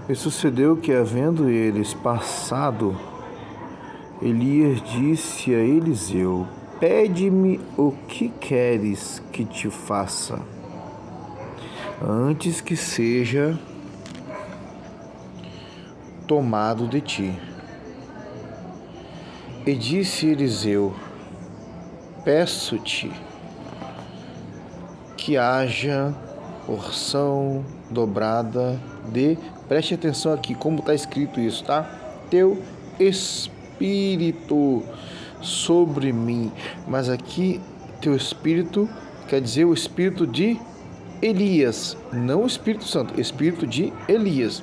E sucedeu que, havendo eles passado, Elias disse a Eliseu: Pede-me o que queres que te faça, antes que seja tomado de ti. E disse Eliseu: Peço-te que haja porção dobrada de... Preste atenção aqui como está escrito isso, tá? Teu espírito sobre mim. Mas aqui, teu espírito quer dizer o espírito de Elias, não o Espírito Santo, espírito de Elias.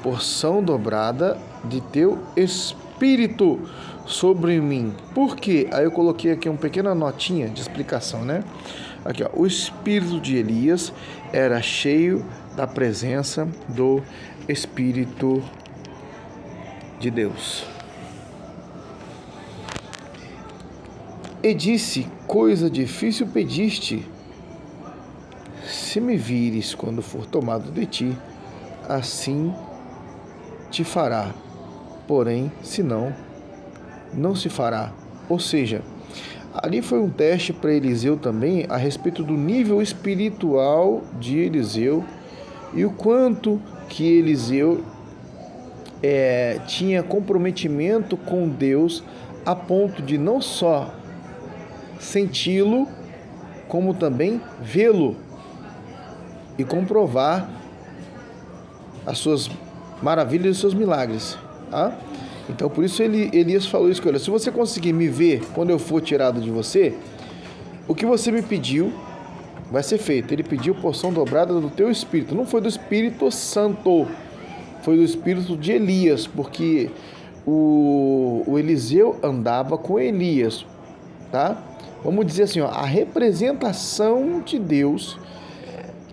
Porção dobrada de teu espírito sobre mim. Por quê? Aí eu coloquei aqui uma pequena notinha de explicação, né? Aqui, ó, o espírito de Elias era cheio da presença do Espírito de Deus. E disse: Coisa difícil pediste. Se me vires quando for tomado de ti, assim te fará. Porém, se não, não se fará. Ou seja, ali foi um teste para Eliseu também a respeito do nível espiritual de Eliseu e o quanto que Eliseu tinha comprometimento com Deus a ponto de não só senti-lo, como também vê-lo e comprovar as suas maravilhas e os seus milagres. Tá? Então, por isso Elias falou isso: olha, se você conseguir me ver quando eu for tirado de você, o que você me pediu vai ser feito. Ele pediu porção dobrada do teu espírito. Não foi do Espírito Santo, foi do espírito de Elias, porque o Eliseu andava com Elias, tá? Vamos dizer assim, ó, a representação de Deus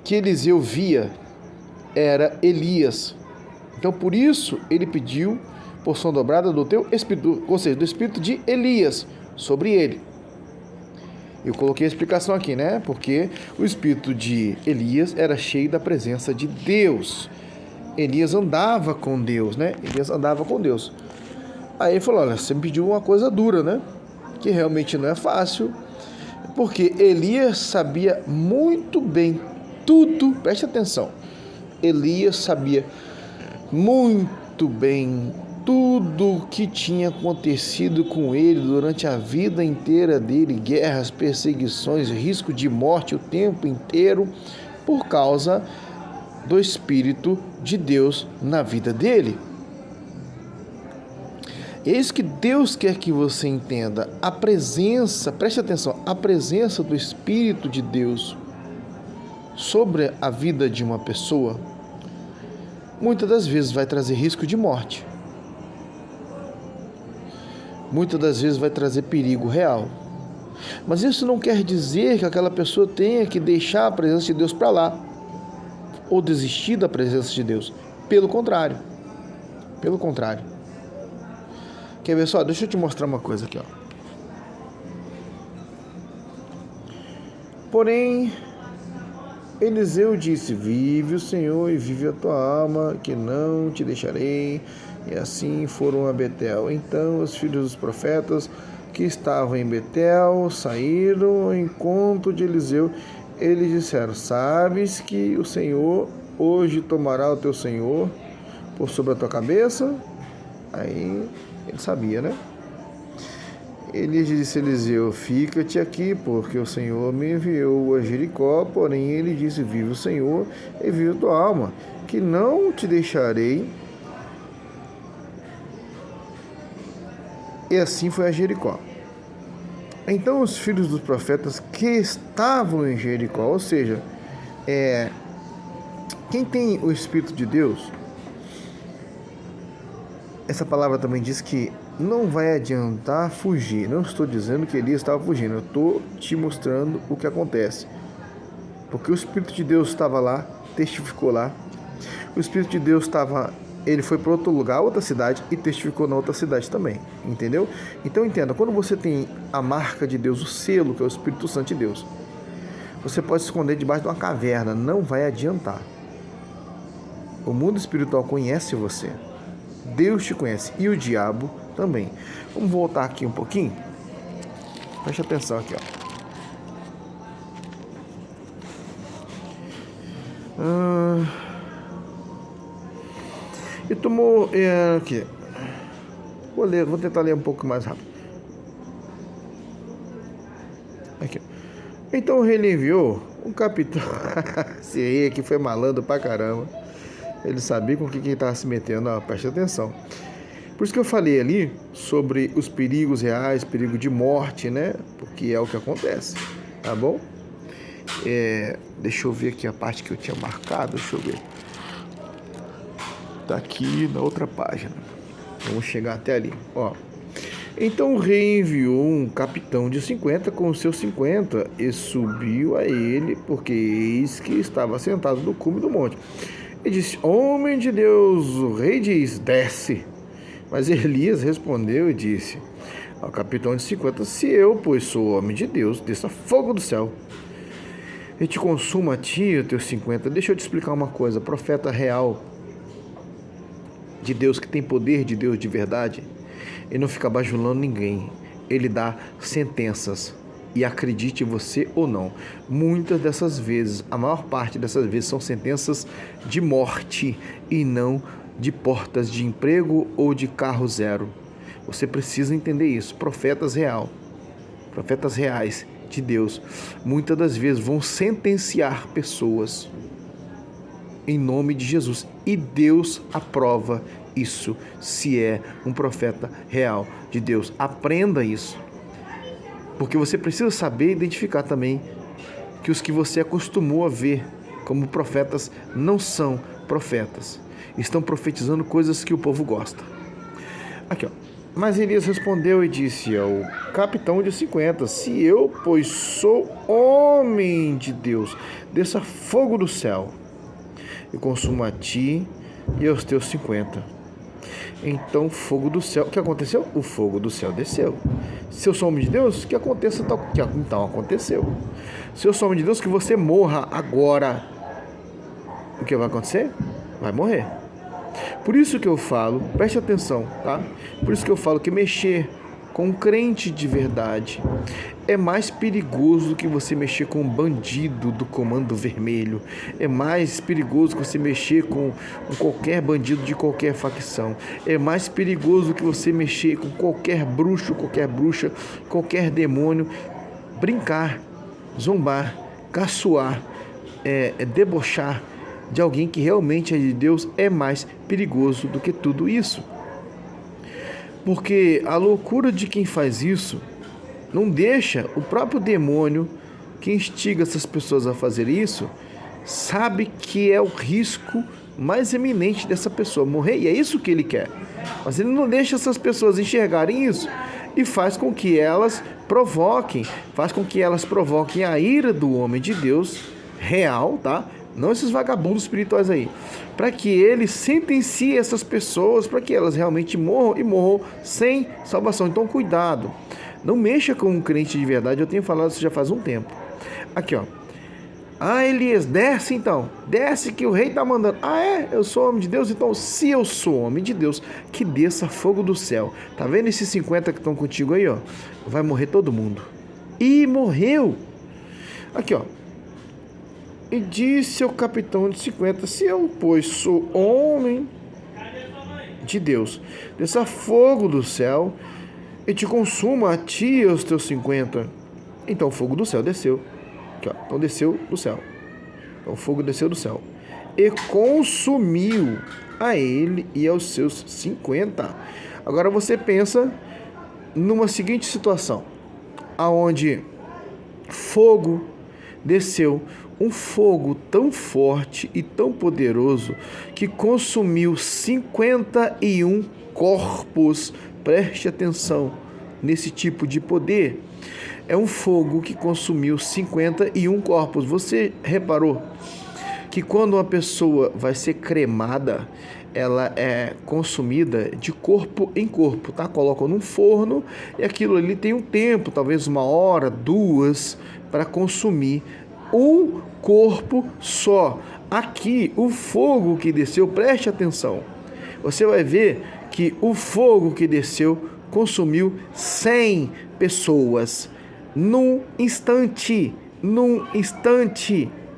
que Eliseu via era Elias. Então, por isso, ele pediu porção dobrada do teu espírito, ou seja, do espírito de Elias sobre ele. Eu coloquei a explicação aqui, né? Porque o espírito de Elias era cheio da presença de Deus. Elias andava com Deus, né? Elias andava com Deus. Aí ele falou: olha, você me pediu uma coisa dura, né? Que realmente não é fácil. Porque Elias sabia muito bem tudo, preste atenção. Elias sabia muito bem tudo que tinha acontecido com ele durante a vida inteira dele, guerras, perseguições, risco de morte o tempo inteiro, por causa do Espírito de Deus na vida dele. Eis que Deus quer que você entenda a presença, preste atenção, a presença do Espírito de Deus sobre a vida de uma pessoa, muitas das vezes vai trazer risco de morte. Muitas das vezes vai trazer perigo real. Mas isso não quer dizer que aquela pessoa tenha que deixar a presença de Deus para lá, ou desistir da presença de Deus. Pelo contrário. Pelo contrário. Quer ver só? Deixa eu te mostrar uma coisa aqui, ó. Porém, Eliseu disse: Vive o Senhor e vive a tua alma, que não te deixarei. E assim foram a Betel. Então os filhos dos profetas que estavam em Betel saíram ao encontro de Eliseu. Eles disseram: Sabes que o Senhor hoje tomará o teu senhor por sobre a tua cabeça? Aí ele sabia, né? Ele disse a Eliseu: Fica-te aqui, porque o Senhor me enviou a Jericó. Porém ele disse: Vive o Senhor e vive a tua alma, que não te deixarei. E assim foi a Jericó. Então os filhos dos profetas que estavam em Jericó, ou seja, quem tem o Espírito de Deus, essa palavra também diz que não vai adiantar fugir. Não estou dizendo que Elias estava fugindo, eu estou te mostrando o que acontece. Porque o Espírito de Deus estava lá, testificou lá. O Espírito de Deus ele foi para outro lugar, outra cidade, e testificou na outra cidade também, entendeu? Então entenda, quando você tem a marca de Deus, o selo, que é o Espírito Santo de Deus, você pode se esconder debaixo de uma caverna, não vai adiantar. O mundo espiritual conhece você. Deus te conhece e o diabo também. Vamos voltar aqui um pouquinho? Preste atenção aqui, ó. E tomou aqui. Vou tentar ler um pouco mais rápido. Aqui. Então o rei lhe enviou um capitão. Esse rei aqui foi malandro pra caramba. Ele sabia com o que ele estava se metendo. Preste atenção. Por isso que eu falei ali sobre os perigos reais, perigo de morte, né? Porque é o que acontece, tá bom? Deixa eu ver aqui a parte que eu tinha marcado. Deixa eu ver. Tá aqui na outra página. Vamos chegar até ali, ó. Então o rei enviou um capitão de 50 com os seus 50 e subiu a ele, porque eis que estava sentado no cume do monte. E disse: homem de Deus, o rei diz: desce. Mas Elias respondeu e disse ao capitão de 50: se eu, pois sou homem de Deus, desça fogo do céu e te consuma a ti e os teus 50. Deixa eu te explicar uma coisa. Profeta real de Deus, que tem poder de Deus de verdade, ele não fica bajulando ninguém. Ele dá sentenças. E acredite você ou não, muitas dessas vezes, a maior parte dessas vezes, são sentenças de morte e não de portas de emprego ou de carro zero. Você precisa entender isso. Profetas reais de Deus, muitas das vezes vão sentenciar pessoas em nome de Jesus. E Deus aprova isso, se é um profeta real de Deus. Aprenda isso. Porque você precisa saber identificar também que os que você acostumou a ver como profetas não são profetas. Estão profetizando coisas que o povo gosta. Aqui, ó. Mas Elias respondeu e disse ao capitão de 50: se eu, pois sou homem de Deus, desça fogo do céu e consuma a ti e aos teus 50. Então, fogo do céu, o que aconteceu? O fogo do céu desceu. Se eu sou homem de Deus, que aconteça tal, que então aconteceu. Se eu sou homem de Deus, que você morra agora. O que vai acontecer? Vai morrer. Por isso que eu falo, preste atenção, tá? Por isso que eu falo que mexer com um crente de verdade é mais perigoso do que você mexer com um bandido do Comando Vermelho. É mais perigoso que você mexer com qualquer bandido de qualquer facção. É mais perigoso do que você mexer com qualquer bruxo, qualquer bruxa, qualquer demônio. Brincar, zombar, caçoar, debochar de alguém que realmente é de Deus é mais perigoso do que tudo isso. Porque a loucura de quem faz isso não deixa o próprio demônio que instiga essas pessoas a fazer isso, sabe que é o risco mais eminente dessa pessoa morrer, e é isso que ele quer. Mas ele não deixa essas pessoas enxergarem isso e faz com que elas provoquem a ira do homem de Deus real, tá? Não esses vagabundos espirituais aí, para que ele sentencie essas pessoas, para que elas realmente morram e morram sem salvação. Então cuidado, não mexa com um crente de verdade. Eu tenho falado isso já faz um tempo. Aqui, ó. Elias, desce então, desce que o rei está mandando. Eu sou homem de Deus, então se eu sou homem de Deus, que desça fogo do céu. Tá vendo esses 50 que estão contigo aí, ó? Vai morrer todo mundo. E morreu. Aqui, ó. E disse ao capitão de 50: se eu, pois, sou homem de Deus, desça fogo do céu e te consuma a ti e aos teus 50. Então o fogo do céu desceu. Aqui, ó. Então desceu do céu. Então o fogo desceu do céu e consumiu a ele e aos seus 50. Agora você pensa numa seguinte situação, aonde fogo desceu, um fogo tão forte e tão poderoso que consumiu 51 corpos. Preste atenção nesse tipo de poder. É um fogo que consumiu 51 corpos. Você reparou que quando uma pessoa vai ser cremada, ela é consumida de corpo em corpo, tá? Colocam num forno e aquilo ali tem um tempo, talvez 1 hora, 2, para consumir um corpo só. aqui o fogo que desceu, preste atenção, você vai ver que o fogo que desceu consumiu 100 pessoas num instante,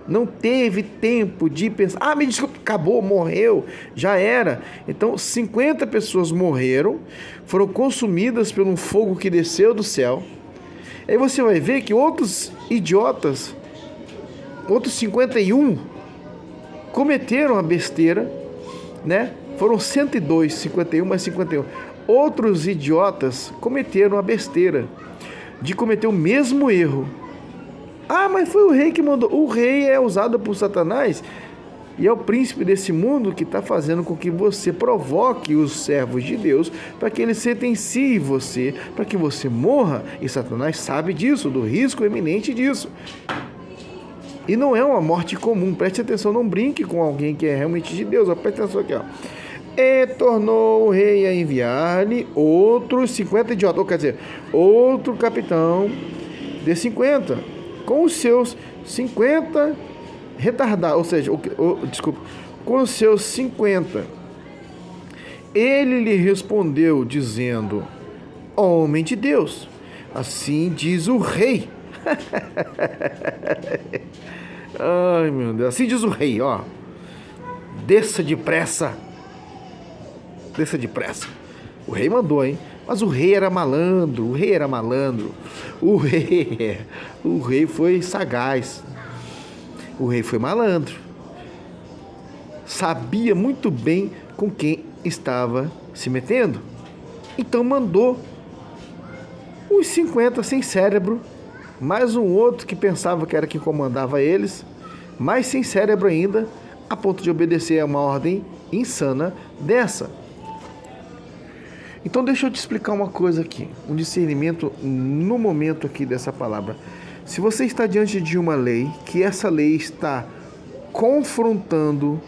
não teve tempo de pensar, me desculpe, acabou, morreu, já era. Então 50 pessoas morreram, foram consumidas por um fogo que desceu do céu. Aí você vai ver que outros idiotas, outros 51, cometeram a besteira, né? Foram 102, 51 mais 51. Outros idiotas cometeram a besteira de cometer o mesmo erro. Mas foi o rei que mandou. O rei é usado por Satanás e é o príncipe desse mundo que está fazendo com que você provoque os servos de Deus para que eles sentenciem você, para que você morra. E Satanás sabe disso, do risco iminente disso. E não é uma morte comum. Preste atenção, não brinque com alguém que é realmente de Deus. Preste atenção aqui, ó. E tornou o rei a enviar-lhe outros 50 idiotas, ou quer dizer, outro capitão de 50, com os seus 50 retardados, ou seja, com os seus 50. Ele lhe respondeu, dizendo: homem de Deus, assim diz o rei. Ai, meu Deus, assim diz o rei, ó. Desça depressa. O rei mandou, hein? Mas o rei era malandro. O rei foi sagaz. O rei foi malandro. Sabia muito bem com quem estava se metendo. Então mandou os 50 sem cérebro, mais um outro que pensava que era quem comandava eles, mais sem cérebro ainda, a ponto de obedecer a uma ordem insana dessa. Então deixa eu te explicar uma coisa aqui, um discernimento no momento aqui dessa palavra. Se você está diante de uma lei, que essa lei está confrontando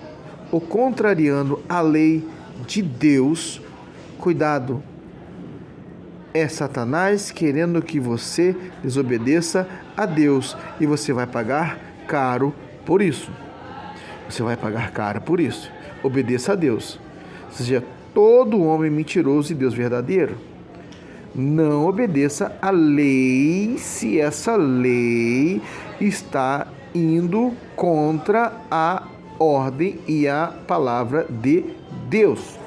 ou contrariando a lei de Deus, cuidado, é Satanás querendo que você desobedeça a Deus e você vai pagar caro por isso. Obedeça a Deus. Seja todo homem mentiroso e Deus verdadeiro. Não obedeça a lei se essa lei está indo contra a ordem e a palavra de Deus.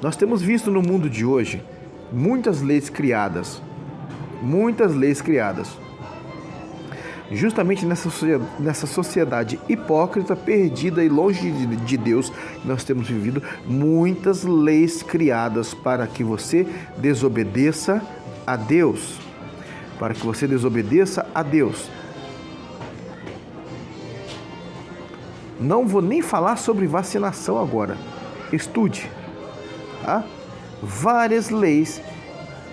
Nós temos visto no mundo de hoje muitas leis criadas. Justamente nessa sociedade hipócrita, perdida e longe de Deus, nós temos vivido muitas leis criadas para que você desobedeça a Deus. Não vou nem falar sobre vacinação agora. Estude. Tá? Várias leis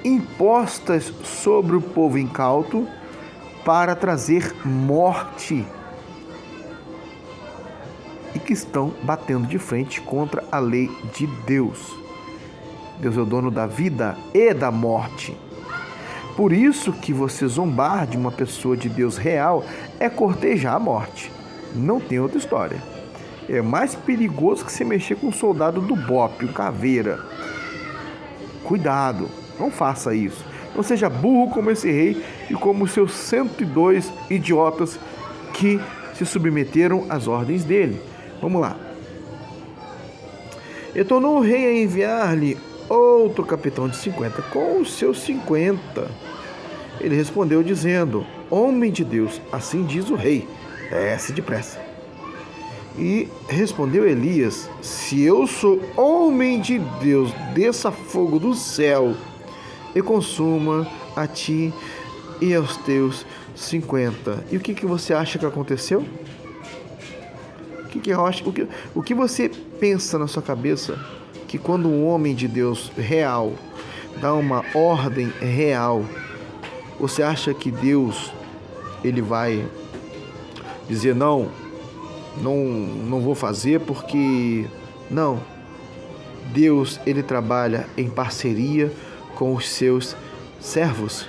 impostas sobre o povo incauto para trazer morte e que estão batendo de frente contra a lei de Deus. Deus é o dono da vida e da morte. Por isso que você zombar de uma pessoa de Deus real é cortejar a morte. Não tem outra história. É mais perigoso que você mexer com um soldado do BOPE, um caveira. Cuidado, não faça isso. Não seja burro como esse rei e como os seus 102 idiotas que se submeteram às ordens dele. Vamos lá. E tornou o rei a enviar-lhe outro capitão de 50 com os seus 50. Ele respondeu dizendo: homem de Deus, assim diz o rei, desce depressa. E respondeu Elias: se eu sou homem de Deus, desça fogo do céu e consuma a ti e aos teus 50. E o que você acha que aconteceu? O que você pensa na sua cabeça que quando um homem de Deus real dá uma ordem real, você acha que Deus ele vai dizer não vou fazer porque não? Deus ele trabalha em parceria com os seus servos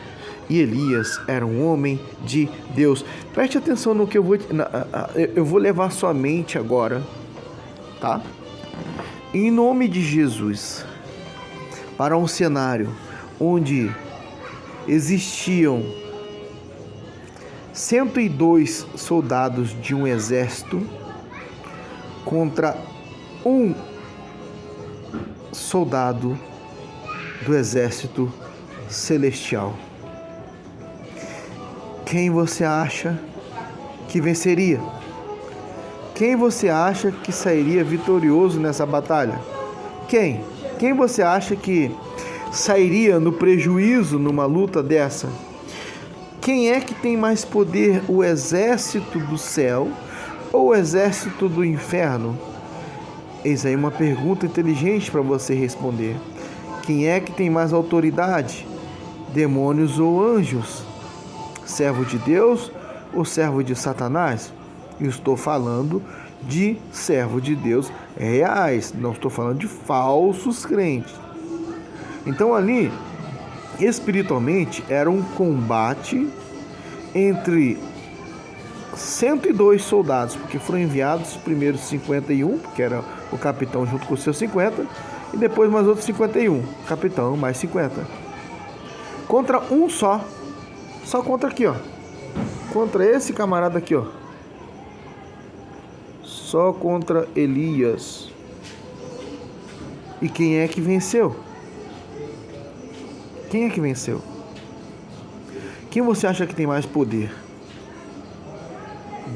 E Elias era um homem de Deus. Preste atenção no que eu vou levar sua mente agora, tá? Em nome de Jesus, para um cenário onde existiam 102 soldados de um exército contra um soldado do exército celestial. Quem você acha que venceria? Quem você acha que sairia vitorioso nessa batalha? Quem? Quem você acha que sairia no prejuízo numa luta dessa? Quem é que tem mais poder, o exército do céu ou o exército do inferno? Eis aí uma pergunta inteligente para você responder. Quem é que tem mais autoridade? Demônios ou anjos? Servo de Deus ou servo de Satanás? Eu estou falando de servo de Deus reais, não estou falando de falsos crentes. Então ali, espiritualmente, era um combate entre 102 soldados, porque foram enviados os primeiros 51, que era o capitão junto com os seus 50, e depois mais outros 51, capitão mais 50. Contra um só contra aqui, ó. Contra esse camarada aqui, ó. Só contra Elias. E quem é que venceu? Quem é que venceu? Quem você acha que tem mais poder?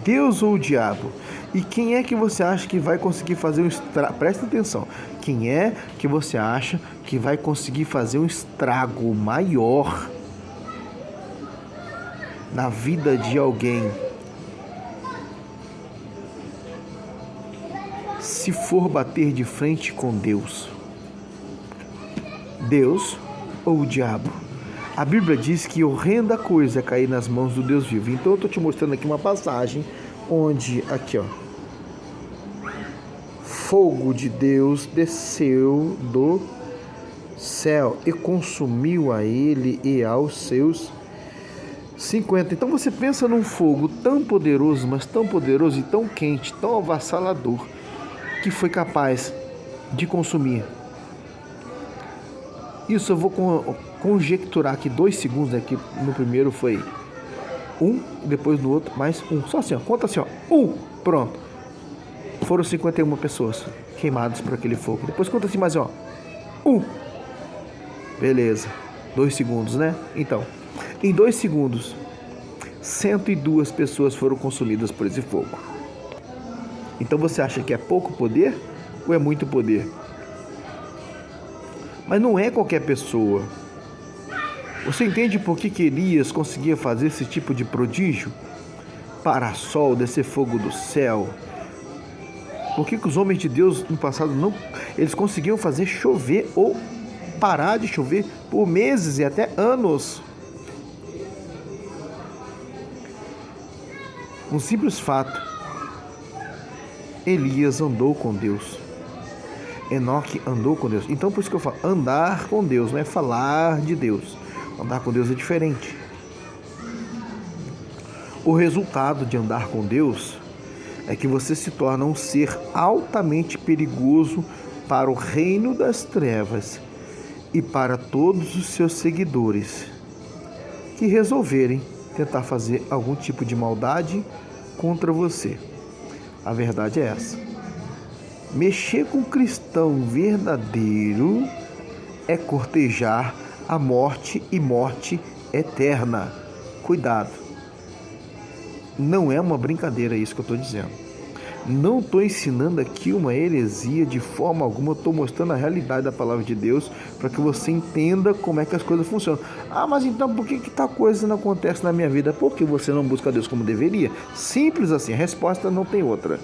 Deus ou o diabo? E quem é que você acha que vai conseguir fazer um estrago? Presta atenção. Quem é que você acha que vai conseguir fazer um estrago maior na vida de alguém se for bater de frente com Deus? Deus ou o diabo? A Bíblia diz que horrenda coisa é cair nas mãos do Deus vivo. Então eu estou te mostrando aqui uma passagem onde, aqui ó, fogo de Deus desceu do céu e consumiu a ele e aos seus 50. Então você pensa num fogo tão poderoso, mas tão poderoso e tão quente, tão avassalador, que foi capaz de consumir. Isso eu vou conjecturar aqui 2 segundos, né? Que no primeiro foi 1, depois no outro mais 1. Só assim, ó, conta assim, ó, 1, pronto. Foram 51 pessoas queimadas por aquele fogo. Depois conta assim mais, ó, 1. Beleza, 2 segundos, né? Então, em 2 segundos, 102 pessoas foram consumidas por esse fogo. Então você acha que é pouco poder ou é muito poder? Mas não é qualquer pessoa. Você entende por que Elias conseguia fazer esse tipo de prodígio? Para-sol, descer fogo do céu. Por que os homens de Deus no passado não... Eles conseguiam fazer chover ou parar de chover por meses e até anos. Um simples fato. Elias andou com Deus. Enoque andou com Deus. Então por isso que eu falo, andar com Deus, não é falar de Deus. Andar com Deus é diferente. O resultado de andar com Deus é que você se torna um ser altamente perigoso para o reino das trevas e para todos os seus seguidores que resolverem tentar fazer algum tipo de maldade contra você. A verdade é essa. Mexer com um cristão verdadeiro é cortejar a morte e morte eterna. Cuidado. Não é uma brincadeira isso que eu estou dizendo. Não estou ensinando aqui uma heresia de forma alguma. Eu estou mostrando a realidade da palavra de Deus para que você entenda como é que as coisas funcionam. Ah, mas então por que tal coisa não acontece na minha vida? Porque você não busca Deus como deveria? Simples assim. A resposta não tem outra.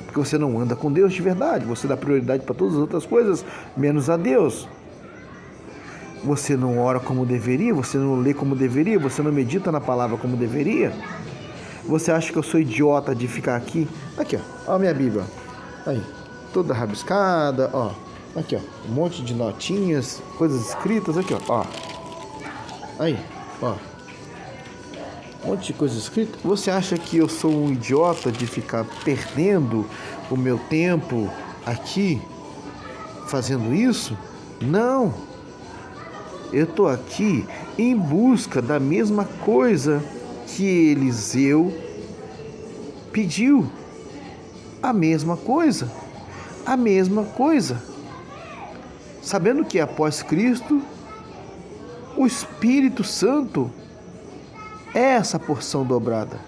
Porque você não anda com Deus de verdade. Você dá prioridade para todas as outras coisas, menos a Deus. Você não ora como deveria, você não lê como deveria, você não medita na palavra como deveria. Você acha que eu sou idiota de ficar aqui? Aqui, ó a minha Bíblia. Aí, toda rabiscada, ó. Aqui, ó, um monte de notinhas, coisas escritas aqui, ó. Aí, ó. um monte de coisa escrita. Você acha que eu sou um idiota de ficar perdendo o meu tempo aqui fazendo isso? Não. Eu estou aqui em busca da mesma coisa que Eliseu pediu. A mesma coisa. A mesma coisa. Sabendo que após Cristo, o Espírito Santo é essa porção dobrada.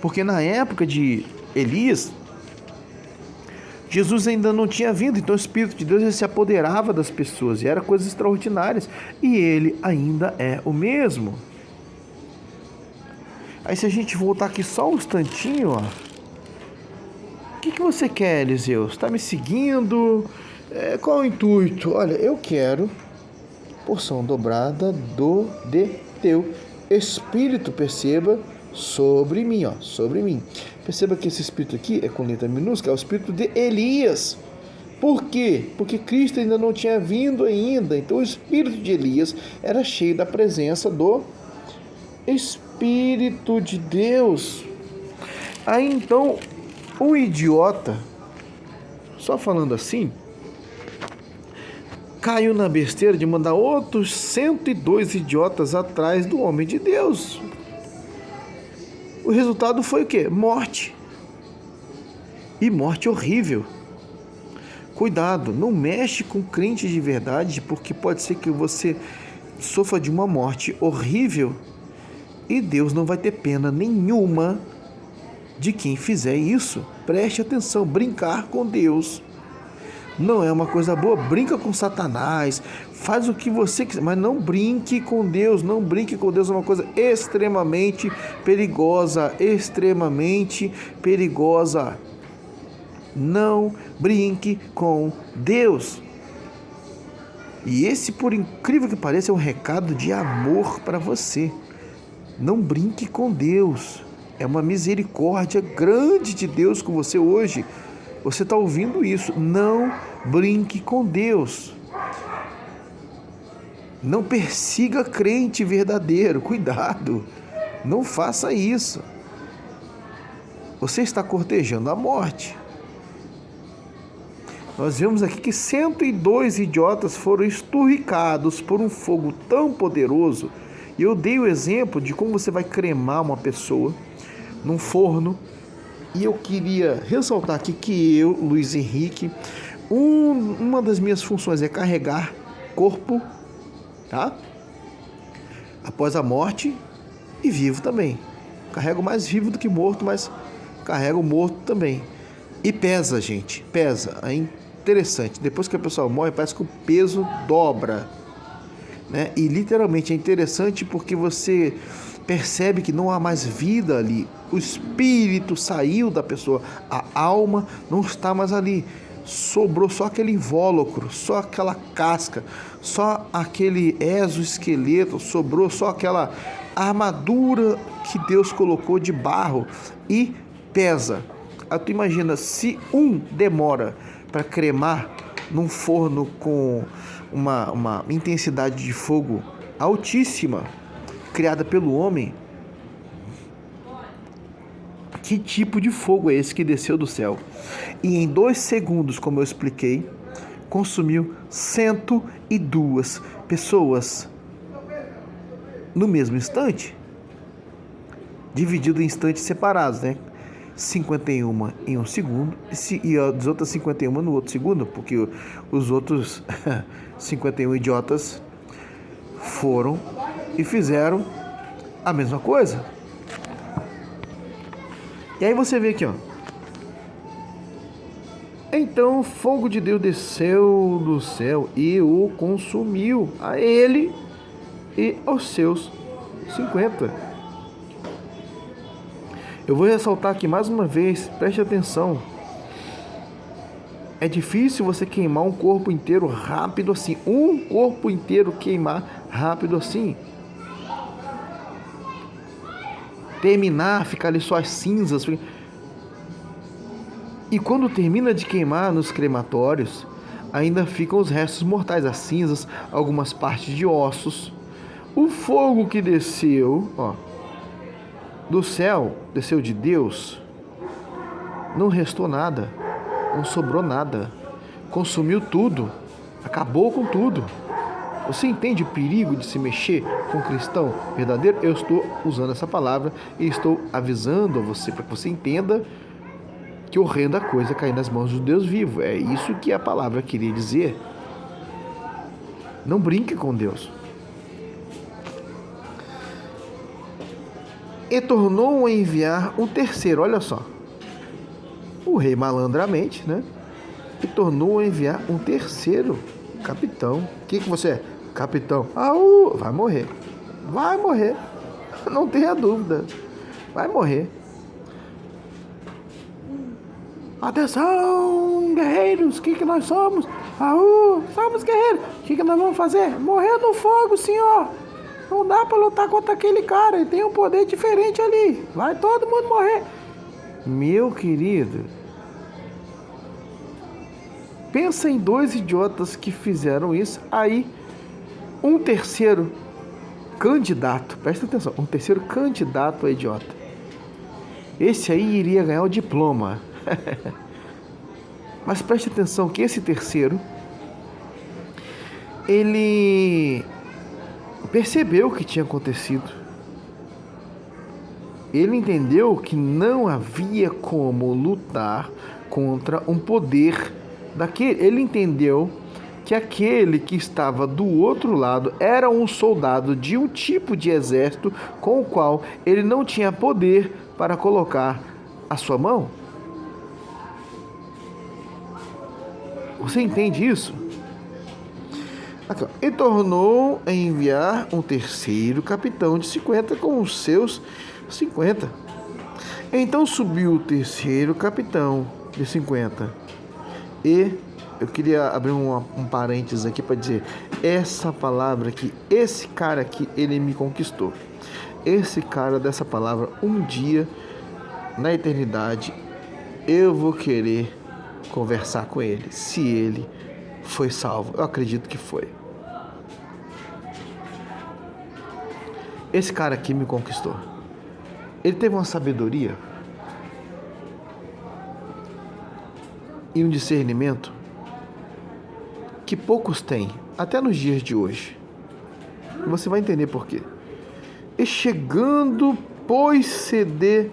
Porque na época de Elias, Jesus ainda não tinha vindo, então o Espírito de Deus ele se apoderava das pessoas e eram coisas extraordinárias. E ele ainda é o mesmo. Aí se a gente voltar aqui só um instantinho, ó. O que você quer, Eliseu? Você está me seguindo? Qual o intuito? Olha, eu quero porção dobrada de teu Espírito, perceba, sobre mim, ó, sobre mim. Perceba que esse Espírito aqui é com letra minúscula, é o Espírito de Elias. Por quê? Porque Cristo ainda não tinha vindo ainda, então o Espírito de Elias era cheio da presença do Espírito de Deus. Aí então, o idiota, só falando assim, caiu na besteira de mandar outros 102 idiotas atrás do homem de Deus. O resultado foi o quê? Morte. E morte horrível. Cuidado, não mexe com crente de verdade, porque pode ser que você sofra de uma morte horrível e Deus não vai ter pena nenhuma de quem fizer isso. Preste atenção, brincar com Deus não é uma coisa boa. Brinca com Satanás, faz o que você quiser, mas não brinque com Deus. Não brinque com Deus, é uma coisa extremamente perigosa, extremamente perigosa. Não brinque com Deus. E esse, por incrível que pareça, é um recado de amor para você. Não brinque com Deus. É uma misericórdia grande de Deus com você hoje. Você está ouvindo isso? Não brinque com Deus. Não persiga crente verdadeiro. Cuidado. Não faça isso. Você está cortejando a morte. Nós vemos aqui que 102 idiotas foram esturricados por um fogo tão poderoso. E eu dei o exemplo de como você vai cremar uma pessoa num forno. E eu queria ressaltar aqui que eu, Luiz Henrique, uma das minhas funções é carregar corpo, tá? Após a morte e vivo também. Carrego mais vivo do que morto, mas carrego morto também. E pesa, gente, pesa. É interessante. Depois que a pessoa morre, parece que o peso dobra, né? E literalmente é interessante porque você percebe que não há mais vida ali. O espírito saiu da pessoa, a alma não está mais ali. Sobrou só aquele invólucro, só aquela casca, só aquele exoesqueleto, sobrou só aquela armadura que Deus colocou de barro e pesa. Aí tu imagina, se demora para cremar num forno com uma intensidade de fogo altíssima, criada pelo homem, que tipo de fogo é esse que desceu do céu? E em 2 segundos, como eu expliquei, consumiu 102 pessoas no mesmo instante, dividido em instantes separados, né? 51 em um segundo e as outras 51 no outro segundo, porque os outros 51 idiotas foram e fizeram a mesma coisa. E aí você vê aqui, ó. Então o fogo de Deus desceu do céu e o consumiu, a ele e aos seus 50. Eu vou ressaltar aqui mais uma vez, preste atenção. É difícil você queimar um corpo inteiro rápido assim. Um corpo inteiro queimar rápido assim. Terminar, ficar ali só as cinzas. E quando termina de queimar nos crematórios, ainda ficam os restos mortais, as cinzas, algumas partes de ossos, O fogo que desceu, do céu, desceu de Deus, não restou nada, não sobrou nada, consumiu tudo, acabou com tudo. Você entende o perigo de se mexer com um cristão verdadeiro? Eu estou usando essa palavra e estou avisando a você, para que você entenda que horrenda coisa é cair nas mãos do Deus vivo. É isso que a palavra queria dizer. Não brinque com Deus. E tornou a enviar um terceiro, olha só. O rei malandramente, né? E tornou a enviar um terceiro capitão. O que você é? Capitão. Vai morrer. Vai morrer. Não tenha dúvida. Vai morrer. Atenção, guerreiros. O que nós somos? Somos guerreiros. O que nós vamos fazer? Morrer no fogo, senhor. Não dá para lutar contra aquele cara. Ele tem um poder diferente ali. Vai todo mundo morrer. Meu querido, pensa em 2 idiotas que fizeram isso. Aí, um terceiro candidato, presta atenção, um terceiro candidato a idiota. Esse aí iria ganhar o diploma. Mas preste atenção que esse terceiro, ele percebeu o que tinha acontecido. Ele entendeu que não havia como lutar contra um poder daquele. Ele entendeu que aquele que estava do outro lado era um soldado de um tipo de exército com o qual ele não tinha poder para colocar a sua mão. Você entende isso? E tornou a enviar um terceiro capitão de 50 com os seus 50. Então subiu o terceiro capitão de 50. E eu queria abrir um parênteses aqui para dizer, essa palavra aqui, esse cara aqui, ele me conquistou. Esse cara dessa palavra, um dia, na eternidade, eu vou querer conversar com ele, se ele foi salvo. Eu acredito que foi. Esse cara aqui me conquistou. Ele teve uma sabedoria e um discernimento que poucos têm, até nos dias de hoje. E você vai entender por quê. E chegando, pôs ceder.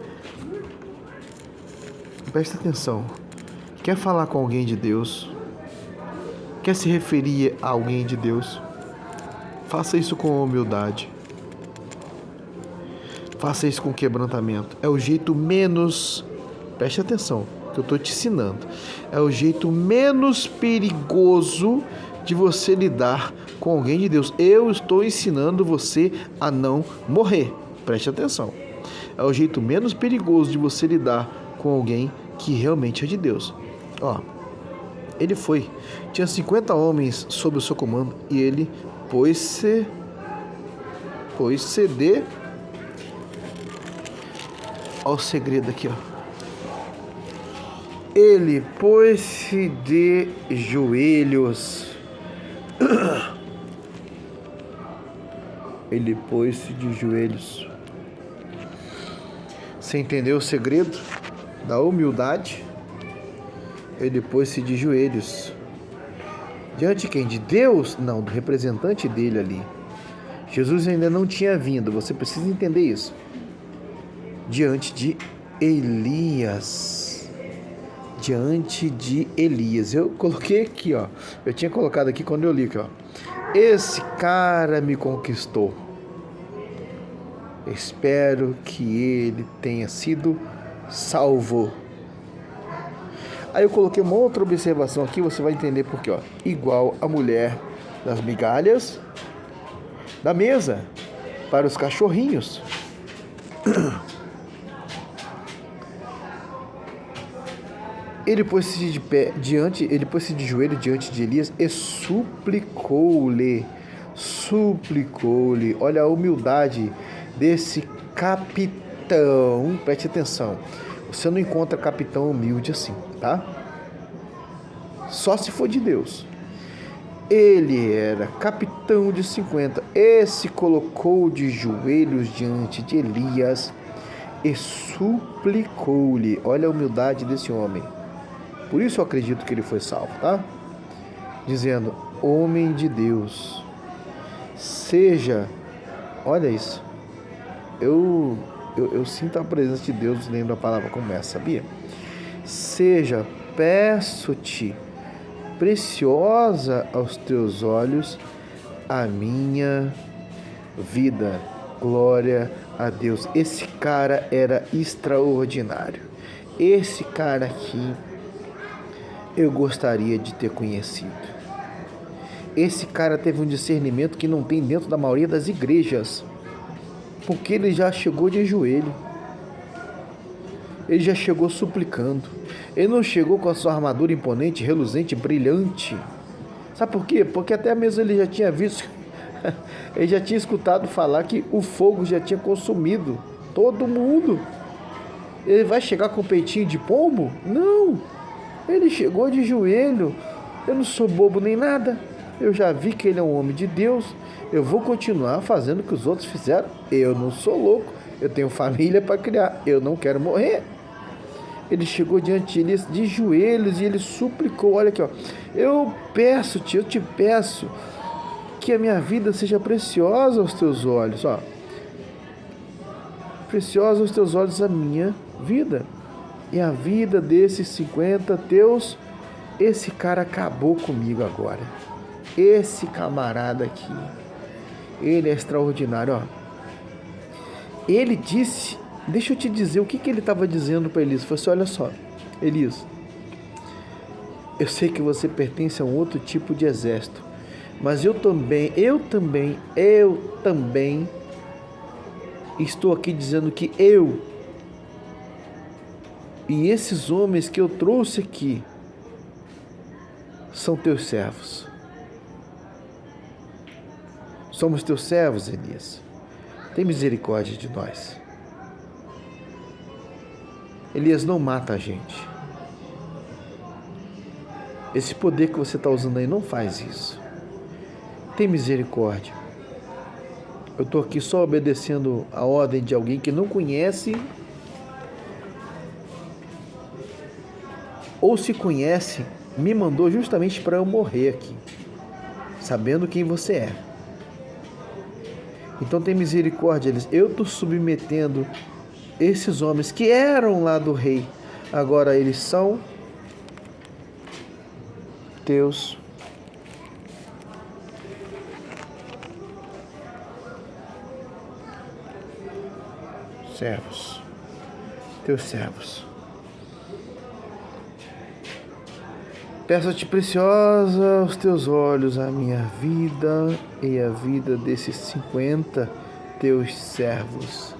Presta atenção. Quer falar com alguém de Deus? Quer se referir a alguém de Deus? Faça isso com humildade. Faça isso com quebrantamento. É o jeito menos... Preste atenção, que eu estou te ensinando. É o jeito menos perigoso de você lidar com alguém de Deus. Eu estou ensinando você a não morrer. Preste atenção. É o jeito menos perigoso de você lidar com alguém que realmente é de Deus. Ele foi. Tinha 50 homens sob o seu comando e ele pôs ceder ao segredo aqui, Ele pôs-se de joelhos. Ele pôs-se de joelhos. Você entendeu o segredo da humildade? Ele pôs-se de joelhos. Diante de quem? De Deus? Não, do representante dele ali. Jesus ainda não tinha vindo, você precisa entender isso. Diante de Elias. Diante de Elias. Eu coloquei aqui, Eu tinha colocado aqui quando eu li aqui, Esse cara me conquistou. Espero que ele tenha sido salvo. Aí eu coloquei uma outra observação aqui, você vai entender por quê, Igual a mulher das migalhas da mesa para os cachorrinhos. Ele pôs-se de pé ele pôs-se de joelho diante de Elias e suplicou-lhe. Olha a humildade desse capitão. Preste atenção. Você não encontra capitão humilde assim, tá? Só se for de Deus. Ele era capitão de 50 e se colocou de joelhos diante de Elias e suplicou-lhe. Olha a humildade desse homem. Por isso eu acredito que ele foi salvo, tá? Dizendo: homem de Deus, seja... Olha isso. Eu sinto a presença de Deus lendo a palavra como essa, sabia? Seja, peço-te, preciosa aos teus olhos a minha vida. Glória a Deus. Esse cara era extraordinário. Esse cara aqui eu gostaria de ter conhecido. Esse cara teve um discernimento que não tem dentro da maioria das igrejas, porque ele já chegou de joelho, ele já chegou suplicando, ele não chegou com a sua armadura imponente, reluzente, brilhante. Sabe por quê? Porque até mesmo ele já tinha visto, ele já tinha escutado falar que o fogo já tinha consumido todo mundo. Ele vai chegar com o peitinho de pombo? Não, ele chegou de joelho. Eu não sou bobo nem nada, eu já vi que ele é um homem de Deus, eu vou continuar fazendo o que os outros fizeram. Eu não sou louco, eu tenho família para criar, eu não quero morrer. Ele chegou diante de Elias de joelhos e ele suplicou. Olha aqui, ó. Eu te peço que a minha vida seja preciosa aos teus olhos, ó. Preciosa aos teus olhos a minha vida e a vida desses 50 teus. Esse cara acabou comigo agora. Esse camarada aqui, ele é extraordinário, ó. Ele disse, deixa eu te dizer o que ele estava dizendo para Elias. Ele falou assim: olha só, Elias, eu sei que você pertence a um outro tipo de exército, mas eu também estou aqui dizendo que eu e esses homens que eu trouxe aqui são teus servos. Somos teus servos, Elias. Tem misericórdia de nós. Elias, não mata a gente. Esse poder que você está usando aí não faz isso. Tem misericórdia. Eu estou aqui só obedecendo a ordem de alguém que não conhece, ou se conhece, me mandou justamente para eu morrer aqui, sabendo quem você é. Então tem misericórdia, eles. Eu estou submetendo esses homens que eram lá do rei, agora eles são teus servos, teus servos. Peço-te, preciosa aos teus olhos, a minha vida e a vida desses 50 teus servos.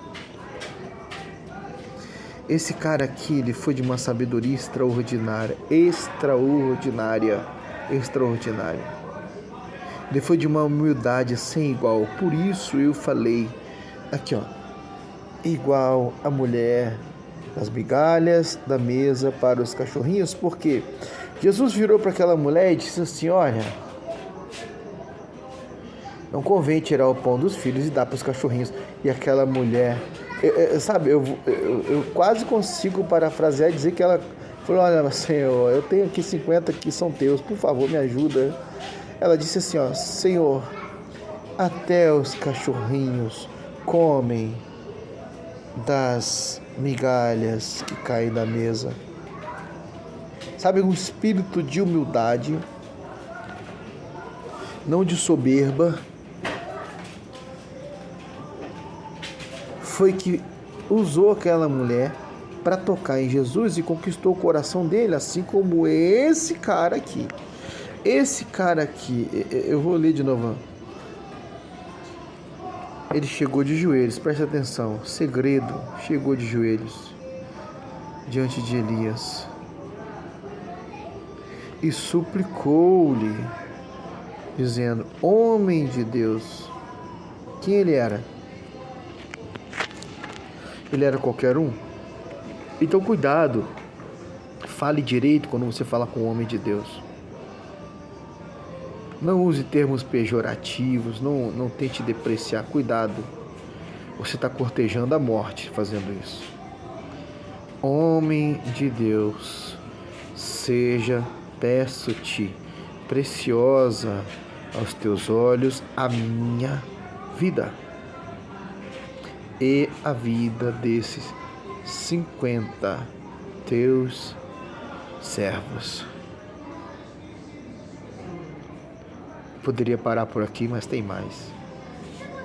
Esse cara aqui, ele foi de uma sabedoria extraordinária. Ele foi de uma humildade sem igual. Por isso eu falei, aqui ó, igual a mulher das migalhas da mesa para os cachorrinhos, porque Jesus virou para aquela mulher e disse assim: olha, não convém tirar o pão dos filhos e dar para os cachorrinhos. E aquela mulher, eu quase consigo parafrasear e dizer que ela falou: olha, Senhor, eu tenho aqui 50 que são teus, por favor, me ajuda. Ela disse assim, ó: Senhor, até os cachorrinhos comem das migalhas que caem da mesa. Sabe, um espírito de humildade, não de soberba, foi que usou aquela mulher para tocar em Jesus e conquistou o coração dele, assim como esse cara aqui. Esse cara aqui, eu vou ler de novo. Ele chegou de joelhos, presta atenção, segredo, chegou de joelhos diante de Elias e suplicou-lhe, dizendo: homem de Deus. Quem ele era? Ele era qualquer um? Então cuidado, fale direito quando você fala com o homem de Deus. Não use termos pejorativos, não tente depreciar. Cuidado, você está cortejando a morte fazendo isso. Homem de Deus, seja, peço-te, preciosa aos teus olhos a minha vida e a vida desses 50 teus servos. Poderia parar por aqui, mas tem mais.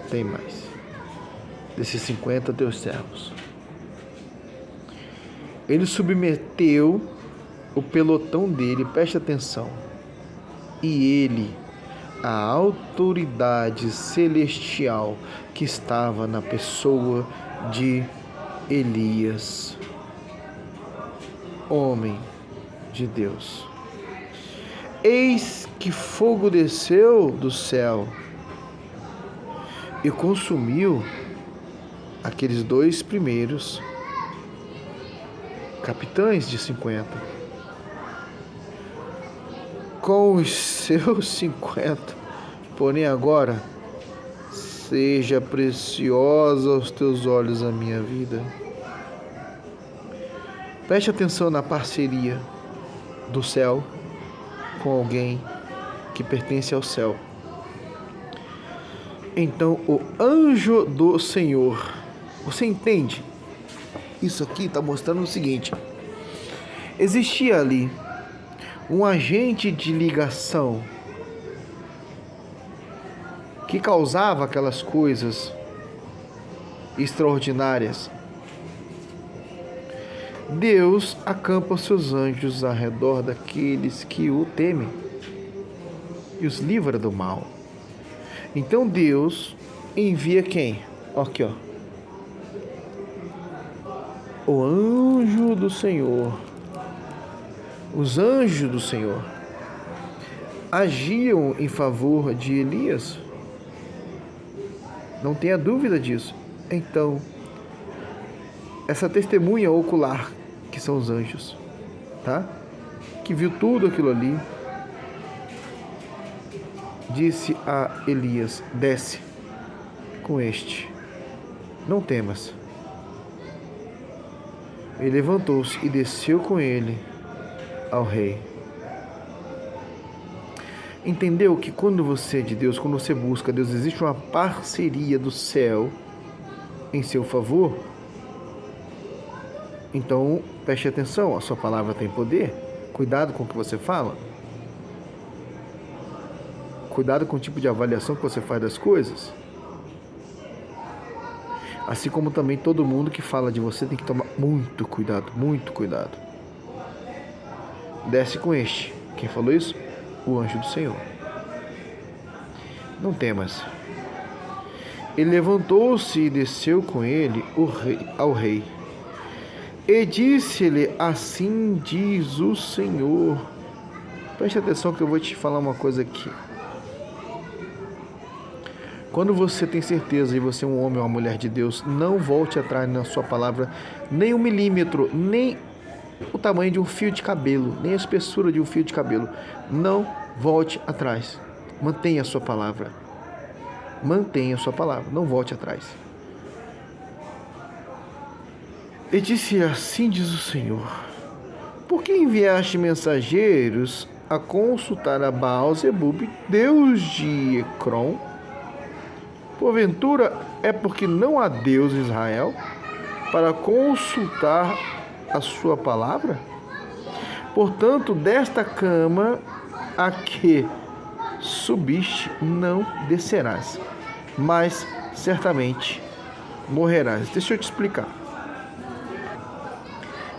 Tem mais. Desses 50 teus servos. Ele submeteu o pelotão dele, preste atenção. E ele, a autoridade celestial que estava na pessoa de Elias, homem de Deus. Eis que fogo desceu do céu e consumiu aqueles 2 primeiros capitães de 50, com os seus 50. Porém agora, seja preciosa aos teus olhos a minha vida. Preste atenção na parceria do céu com alguém que pertence ao céu. Então o anjo do Senhor, você entende? Isso aqui está mostrando o seguinte: existia ali um agente de ligação que causava aquelas coisas extraordinárias. Deus acampa os seus anjos ao redor daqueles que o temem e os livra do mal. Então Deus envia quem? Aqui, ó. O anjo do Senhor. Os anjos do Senhor agiam em favor de Elias. Não tenha dúvida disso. Então, essa testemunha ocular, que são os anjos, tá? Que viu tudo aquilo ali, disse a Elias: desce com este, não temas. Ele levantou-se e desceu com ele ao rei. Entendeu que quando você é de Deus, quando você busca Deus, existe uma parceria do céu em seu favor? Então, preste atenção, a sua palavra tem poder. Cuidado com o que você fala. Cuidado com o tipo de avaliação que você faz das coisas. Assim como também todo mundo que fala de você tem que tomar muito cuidado, muito cuidado. Desce com este. Quem falou isso? O anjo do Senhor. Não temas. Ele levantou-se e desceu com ele ao rei. E disse-lhe: assim diz o Senhor. Preste atenção que eu vou te falar uma coisa aqui. Quando você tem certeza e você é um homem ou uma mulher de Deus, não volte atrás na sua palavra nem 1 milímetro, nem o tamanho de um fio de cabelo, nem a espessura de um fio de cabelo. Não volte atrás. Mantenha a sua palavra. Mantenha a sua palavra. Não volte atrás. E disse: assim diz o Senhor: por que enviaste mensageiros a consultar a Baal-zebub, Deus de Ecrom? Porventura é porque não há Deus em Israel para consultar a sua palavra? Portanto, desta cama a que subiste não descerás, mas certamente morrerás. Deixa eu te explicar.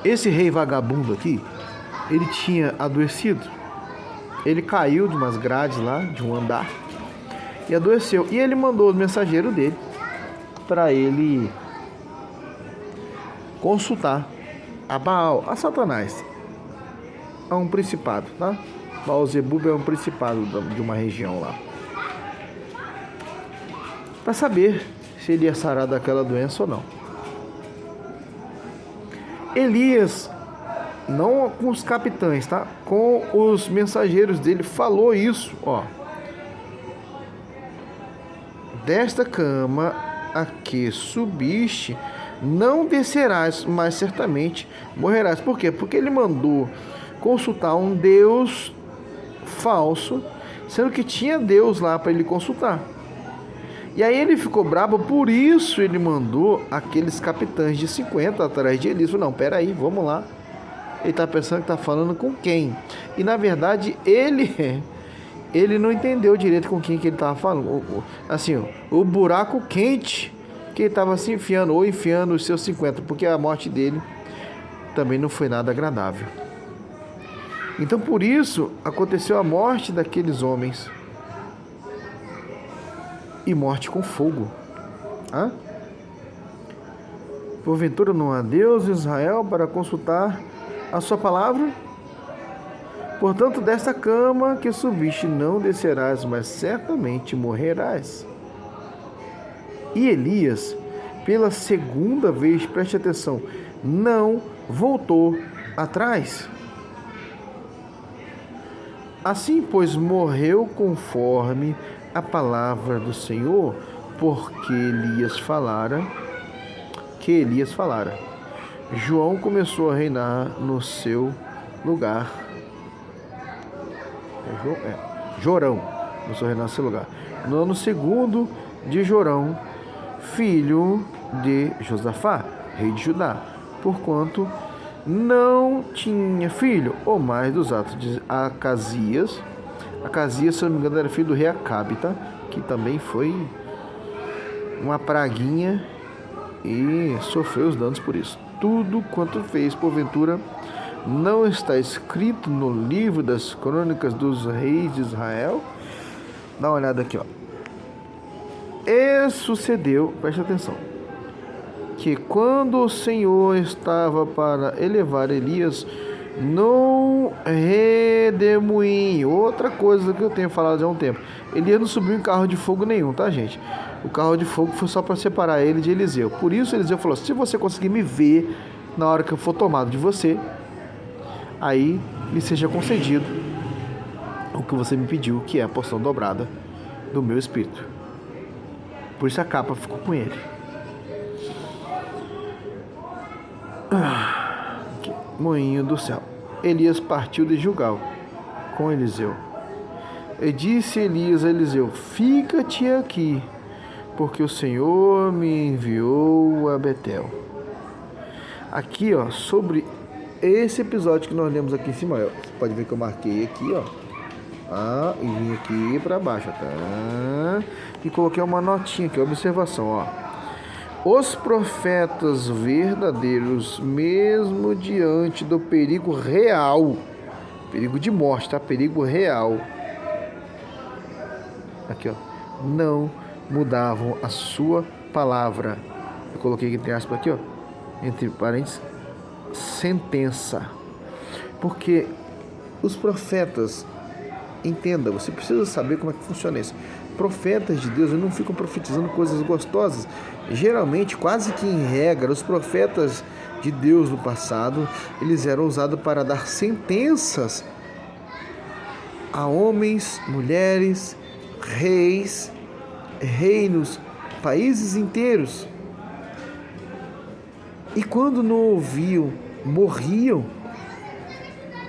Esse rei vagabundo aqui, ele tinha adoecido. Ele caiu de umas grades lá, de um andar, e adoeceu. E ele mandou o mensageiro dele para ele consultar a Baal, a Satanás, a um principado, tá? Baal-zebub é um principado de uma região lá, para saber se ele ia sarar daquela doença ou não. Elias, não com os capitães, tá? Com os mensageiros dele, falou isso, ó. desta cama a que subiste, não descerás, mas certamente morrerás. Por quê? Porque ele mandou consultar um Deus falso, sendo que tinha Deus lá para ele consultar. E aí ele ficou bravo, por isso ele mandou aqueles capitães de 50 atrás de Elias. Falou, não, peraí, vamos lá. Ele está pensando que está falando com quem? E na verdade ele não entendeu direito com quem que ele estava falando. Assim, o buraco quente que ele estava se enfiando, ou enfiando os seus 50, porque a morte dele também não foi nada agradável. Então por isso aconteceu a morte daqueles homens. E morte com fogo. Porventura não há Deus em Israel para consultar a sua palavra? Portanto, desta cama que subiste não descerás, mas certamente morrerás. E Elias, pela segunda vez, preste atenção, não voltou atrás. Assim, pois, morreu conforme a palavra do Senhor, porque Elias falara. João começou a reinar no seu lugar. Jorão começou a reinar no seu lugar. No ano segundo de Jorão, filho de Josafá, rei de Judá, porquanto não tinha filho, ou mais dos atos de Acasias. Acasias, se não me engano, era filho do rei Acabe, que também foi uma praguinha e sofreu os danos por isso. Tudo quanto fez, porventura, não está escrito no livro das crônicas dos reis de Israel? Dá uma olhada aqui, E sucedeu, preste atenção, que quando o Senhor estava para elevar Elias no redemoinho, outra coisa que eu tenho falado já há um tempo, Elias não subiu em carro de fogo nenhum, tá, gente? O carro de fogo foi só para separar ele de Eliseu. Por isso Eliseu falou, se você conseguir me ver na hora que eu for tomado de você, aí lhe seja concedido o que você me pediu, que é a porção dobrada do meu espírito. Por isso a capa ficou com ele. Moinho do céu. Elias partiu de Gilgal com Eliseu. E disse Elias a Eliseu, fica-te aqui, porque o Senhor me enviou a Betel. Aqui, sobre esse episódio que nós lemos aqui em cima, você pode ver que eu marquei aqui, e vim aqui para baixo, e coloquei uma notinha aqui, observação, Os profetas verdadeiros, mesmo diante do perigo real, perigo de morte, perigo real, aqui, não mudavam a sua palavra. Eu coloquei entre aspas aqui, entre parênteses, sentença. Porque os profetas, entenda, você precisa saber como é que funciona isso. Profetas de Deus não ficam profetizando coisas gostosas. Geralmente, quase que em regra, os profetas de Deus no passado, eles eram usados para dar sentenças a homens, mulheres, reis, reinos, países inteiros. E quando não ouviam, morriam.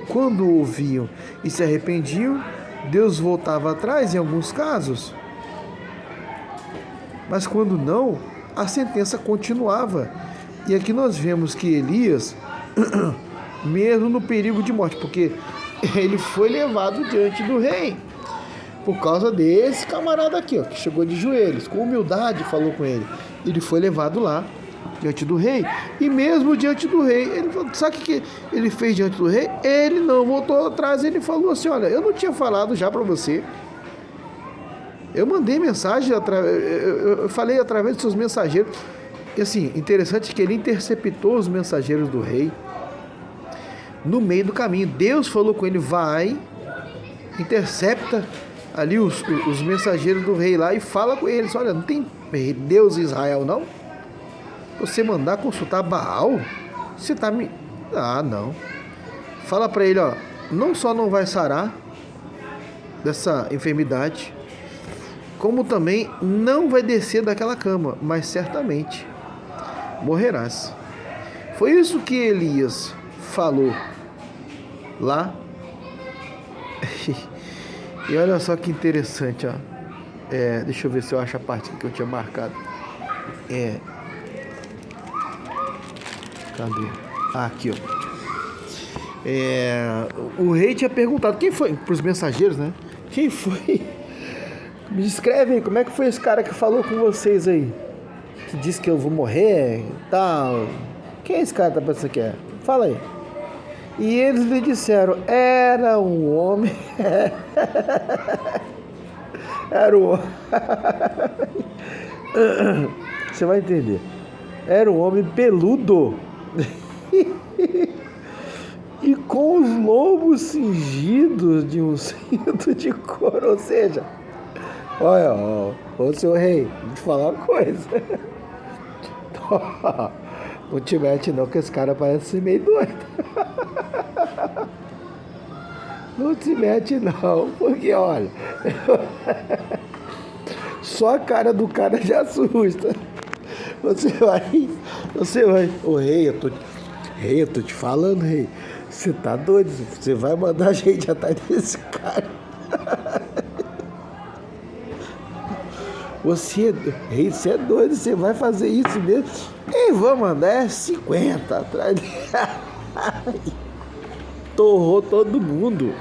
Quando ouviam e se arrependiam, Deus voltava atrás em alguns casos. Mas quando não, a sentença continuava. E aqui nós vemos que Elias, mesmo no perigo de morte, porque ele foi levado diante do rei, por causa desse camarada aqui, que chegou de joelhos, com humildade falou com ele. Ele foi levado lá, diante do rei, e mesmo diante do rei, ele falou, sabe o que ele fez diante do rei? Ele não voltou atrás, ele falou assim, olha, eu não tinha falado já para você, eu mandei mensagem, eu falei através dos seus mensageiros, e assim, interessante que ele interceptou os mensageiros do rei, no meio do caminho, Deus falou com ele, vai, intercepta ali os mensageiros do rei lá e fala com eles, olha, não tem Deus em Israel não? Você mandar consultar Baal? Você tá me... não. Fala para ele, não só não vai sarar dessa enfermidade, como também não vai descer daquela cama, mas certamente morrerás. Foi isso que Elias falou lá. E olha só que interessante, ó. Deixa eu ver se eu acho a parte que eu tinha marcado. Cadê? Aqui, ó. O rei tinha perguntado quem foi, para os mensageiros, né? Quem foi? Me descreve aí, como é que foi esse cara que falou com vocês aí? Que disse que eu vou morrer e tal. Quem é esse cara que tá pensando que é? Fala aí. E eles lhe disseram, era um homem. Era um homem. Você vai entender. Era um homem peludo. E com os lombos cingidos de um cinto de couro. Ou seja, olha, ô seu rei, vou te falar uma coisa. Não te mete não, que esse cara parece ser meio doido. Não te mete não, porque olha, só a cara do cara já assusta. Você vai, ô rei, eu tô te falando, rei, você tá doido, você vai mandar a gente atrás desse cara. Rei, você é doido, você vai fazer isso mesmo? E vamos mandar 50 atrás dele. Torrou todo mundo.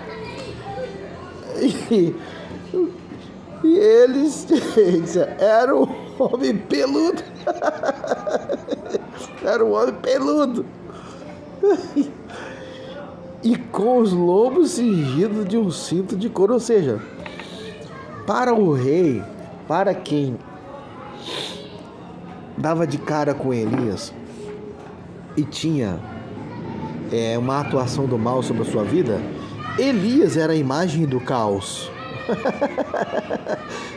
E eles eram um homem peludo. Era um homem peludo. E com os lombos cingidos de um cinto de couro. Ou seja, para o rei, para quem dava de cara com Elias e tinha uma atuação do mal sobre a sua vida, Elias era a imagem do caos.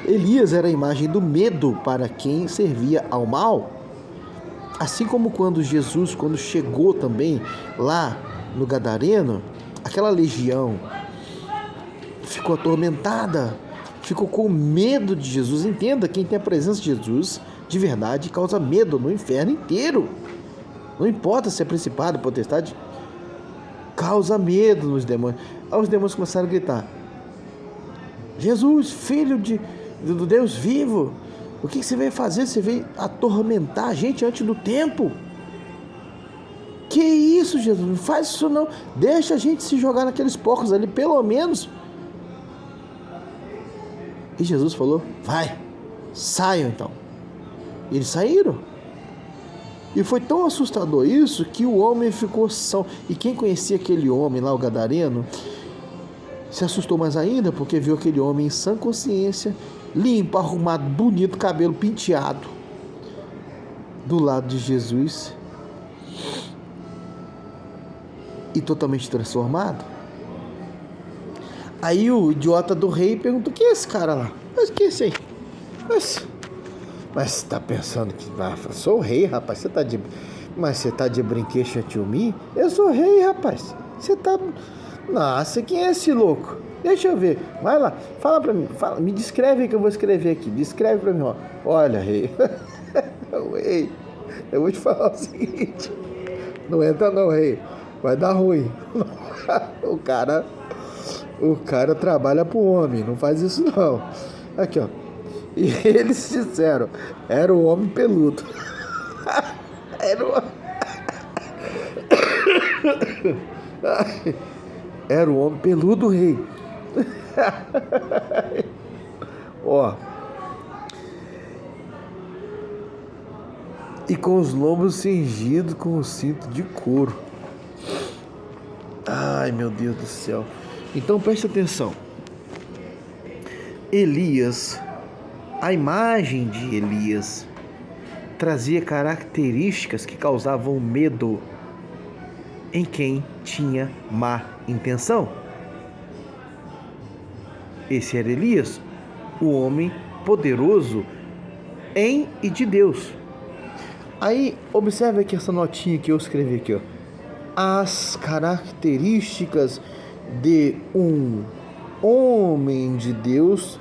Elias era a imagem do medo para quem servia ao mal. Assim como quando Jesus, quando chegou também lá no Gadareno, aquela legião ficou atormentada, ficou com medo de Jesus. Entenda, quem tem a presença de Jesus de verdade causa medo no inferno inteiro. Não importa se é principado, potestade, causa medo nos demônios. Aí os demônios começaram a gritar: Jesus, filho do Deus vivo, o que você veio fazer? Você veio atormentar a gente antes do tempo? Que isso, Jesus? Não faz isso não. Deixa a gente se jogar naqueles porcos ali, pelo menos. E Jesus falou: vai, saiam então. E eles saíram. E foi tão assustador isso que o homem ficou são. E quem conhecia aquele homem lá, o Gadareno, se assustou mais ainda, porque viu aquele homem em sã consciência, limpo, arrumado, bonito, cabelo penteado, do lado de Jesus, e totalmente transformado. Aí o idiota do rei perguntou: quem é esse cara lá? Mas que é esse aí? Mas você tá pensando que... eu sou o rei, rapaz. Mas você tá de brinquedo to me? Eu sou o rei, rapaz. Você tá... Nossa, quem é esse louco? Deixa eu ver. Vai lá, fala pra mim. Me descreve aí que eu vou escrever aqui. Descreve pra mim, ó. Olha, rei. Rei, eu vou te falar o seguinte. Não entra não, rei. Vai dar ruim. O cara trabalha pro homem. Não faz isso não. Aqui, ó. E eles disseram: era o homem peludo. Era o homem peludo, rei. Ó. E com os lombos cingidos com o cinto de couro. Ai, meu Deus do céu. Então preste atenção. Elias, a imagem de Elias trazia características que causavam medo em quem tinha má intenção. Esse era Elias, o homem poderoso em e de Deus. Aí, observe aqui essa notinha que eu escrevi aqui, ó. As características de um homem de Deus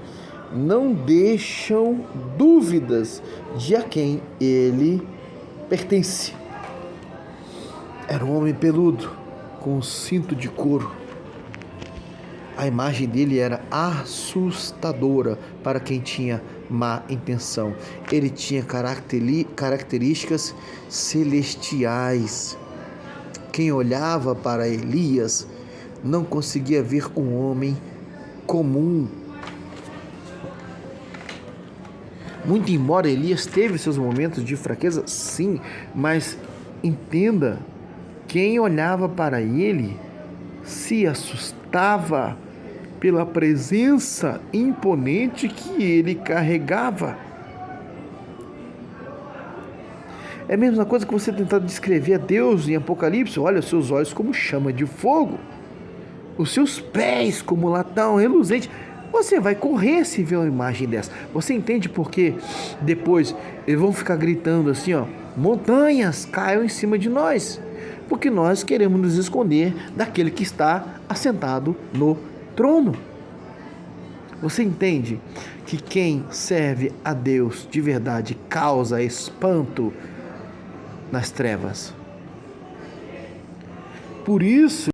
não deixam dúvidas de a quem ele pertence. Era um homem peludo, com um cinto de couro. A imagem dele era assustadora para quem tinha má intenção. Ele tinha características celestiais. Quem olhava para Elias não conseguia ver um homem comum. Muito embora Elias teve seus momentos de fraqueza, sim, mas entenda, quem olhava para ele se assustava pela presença imponente que ele carregava. É a mesma coisa que você tentar descrever a Deus em Apocalipse. Olha, os seus olhos como chama de fogo, os seus pés como latão reluzente. Você vai correr se ver uma imagem dessa. Você entende por que depois eles vão ficar gritando assim, ó, montanhas caiam em cima de nós? Porque nós queremos nos esconder daquele que está assentado no trono. Você entende que quem serve a Deus de verdade causa espanto nas trevas? Por isso